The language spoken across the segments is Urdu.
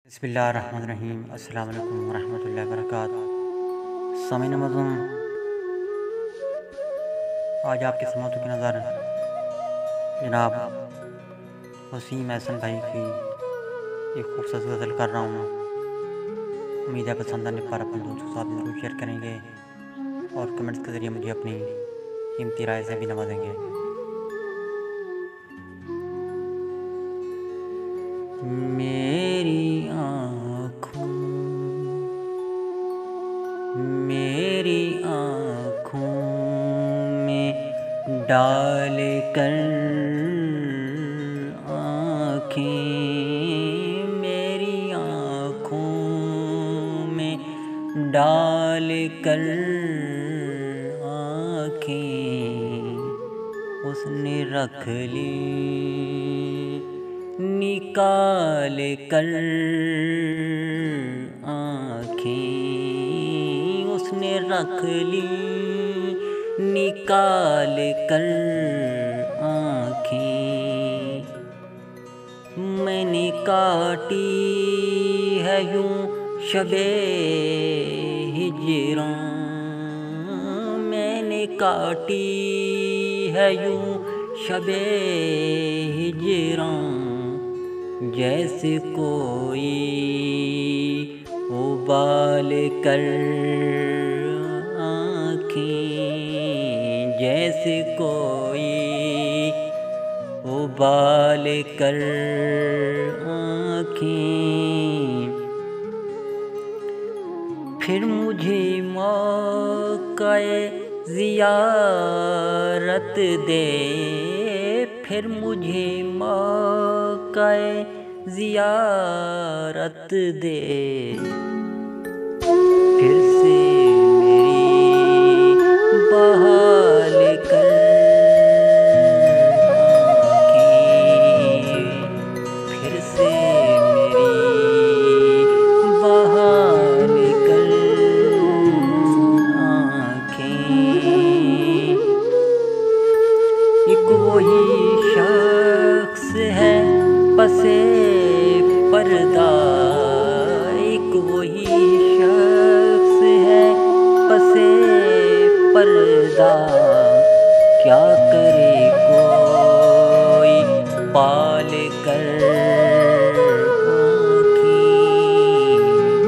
بسم اللہ الرحمن الرحیم۔ السلام علیکم ورحمۃ اللہ وبرکاتہ۔ سامعین معظم، آج آپ کے سماعتوں کی نظر جناب وسیم احسن بھائی کی ایک خوبصورت غزل کر رہا ہوں۔ امید ہے پسند آنے پر اپنے دوستوں کے ساتھ ضرور شیئر کریں گے اور کمنٹس کے ذریعے مجھے اپنی قیمتی رائے سے بھی نوازیں گے۔ میری آنکھوں میں ڈال کر آنکھیں، میری آنکھوں میں ڈال کر آنکھیں اس نے رکھ لی نکال کر آنکھیں، اس نے رکھ لی نکال کر آنکھیں۔ میں نے کاٹی ہے یوں شب ہجراں، میں نے کاٹی ہے یوں شب ہجراں، جیسے کوئی ابال کر آنکھیں، جیسے کوئی ابال کر آنکھیں۔ پھر مجھے موقع زیارت دے، پھر مجھے موقع زیارت دے، پھر سے میری بحال کر آنکھیں، پھر سے میری بحال کر آنکھیں۔ ایک وہی شخص ہے پسے پردہ، ایک وہی شخص ہے پسے پردہ، کیا کرے کوئی پال کر آنکھیں،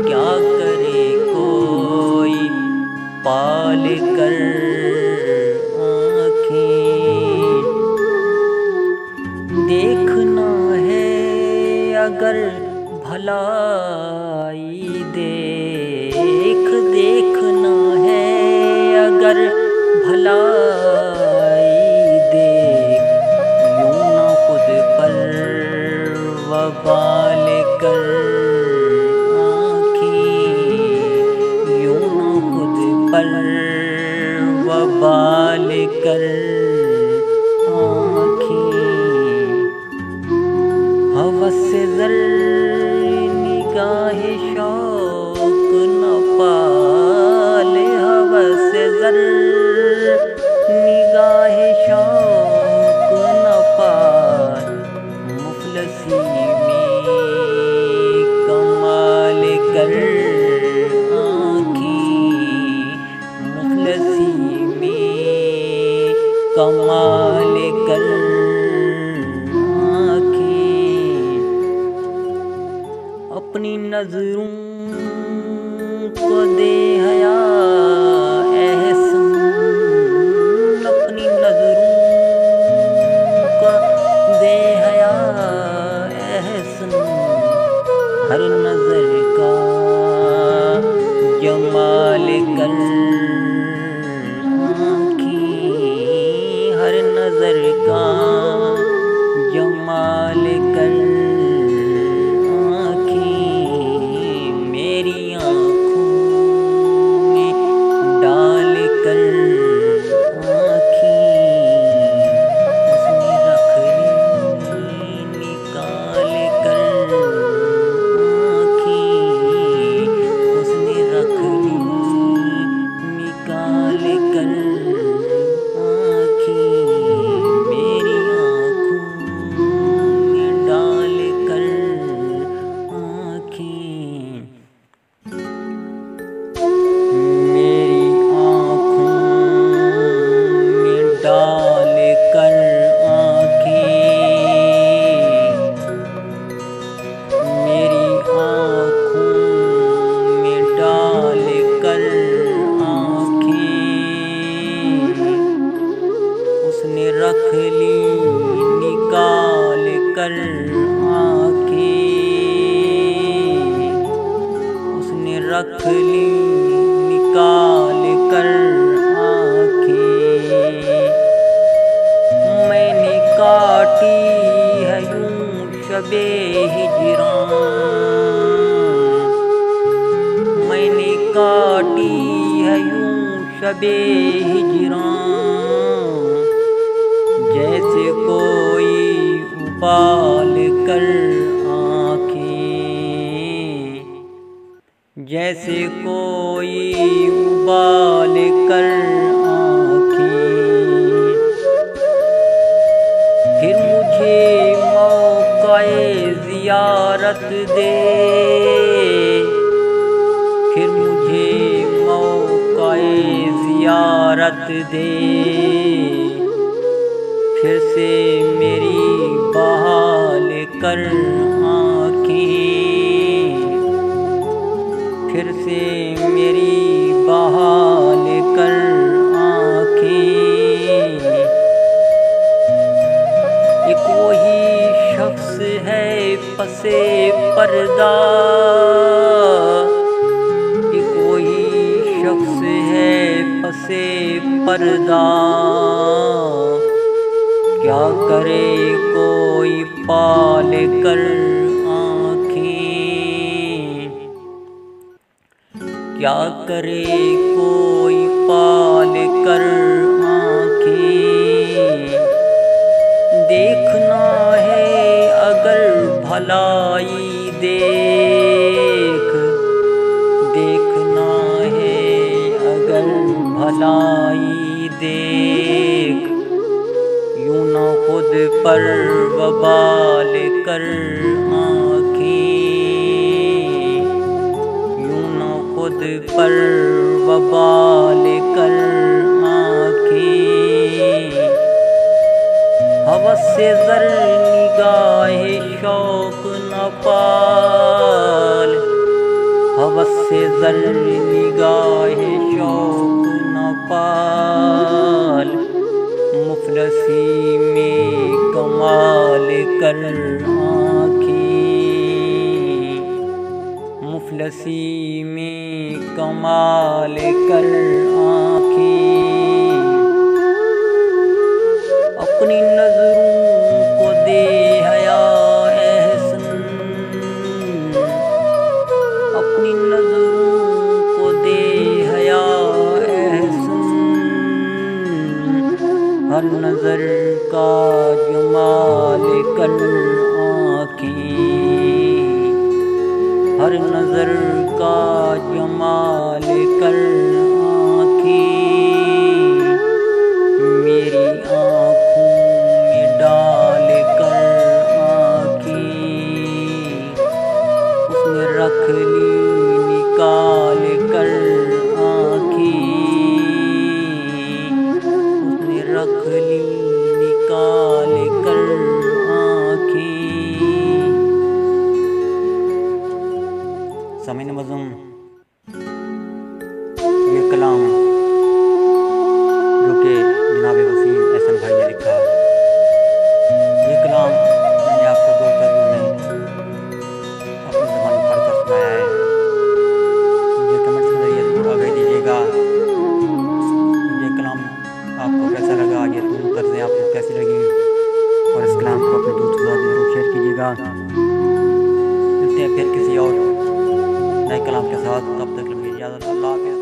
کیا کرے کوئی پال کر آنکھیں۔ دیکھنا ہے اگر بھلائی دیکھ، دیکھنا ہے اگر بھلائی دیکھ، یوں نہ خود پر وبال کر آنکھیں، یوں نہ خود پر وبال کر آنکھیں۔ ہوس زر نگاہ شوق نہ پال، ہوس زر نگاہ شوق نہ پال، مفلسی میں کمال کر آنکھیں، مفلسی میں کمال کر اپنی نظروں کو دے حیا احسن، اپنی نظروں کو دے حیا احسن، ہر نظر کا جمال کر آنکھیں، ہر نظر کا جمال کر میری رکھ لی نکال کر آنکھیں، میں نے کاٹی ہے یوں شب ہجراں، میں نے کاٹی ہے یوں شب ہجراں، جیسے کوئی ابال کر آنکھیں، جیسے کوئی ابال کر آنکھیں، پھر مجھے موقع زیارت دے، پھر مجھے موقع زیارت دے، پھر سے میری بحال کر آنکھیں، پھر سے میری بحال کر آنکھیں، ایک وہی شخص ہے پس پردہ، ایک وہی شخص ہے پس پردہ، کیا کرے کوئی پال کر آنکھیں، کیا کرے کوئی پال کر آنکھیں، دیکھنا ہے اگر بھلائی دیکھ، دیکھنا ہے اگر بھلائی دیکھ، یوں نہ خود پر وبال کر آنکھیں، یوں نہ خود پر وبال کر آنکھیں، ہوس سے زر نگاہ شوق نہ پال، ہوس سے زر نگاہ شوق نہ پال، مفلسی میں کمال کر آنکھیں، مفلسی میں کمال کر آنکھیں، اپنی نظروں کو دے حیا احسن، اپنی نظروں کو دے حیا احسن، ہر نظر کا جمال کر آنکھیں، ہر نظر کا جمال کر آنکھیں، میری آنکھوں میں ڈال کر آنکھیں، اس نے رکھ لی نکال کر آنکھیں، اس نے رکھ لی نکال کر آنکھیں۔ سامعین معظم، یہ کلام جو کہ جناب وسیم احسن بھائی نے لکھا، یہ کلام میں نے آپ کو 2 ترجموں میں اپنی زبان میں پڑھ کر سنایا ہے، مجھے کمنٹس کے ذریعے ضرور آگاہی دیجیے گا یہ کلام آپ کو کیسا لگا، یہ 2 طرزیں آپ کو کیسی لگیں، اور اس کلام کو اپنے دوستوں کے ساتھ ضرور شیئر کیجیے گا۔ ملتے ہیں پھر کسی اور نئے کلام کے ساتھ، تب تک کے لیے اجازت، اللہ حافظ۔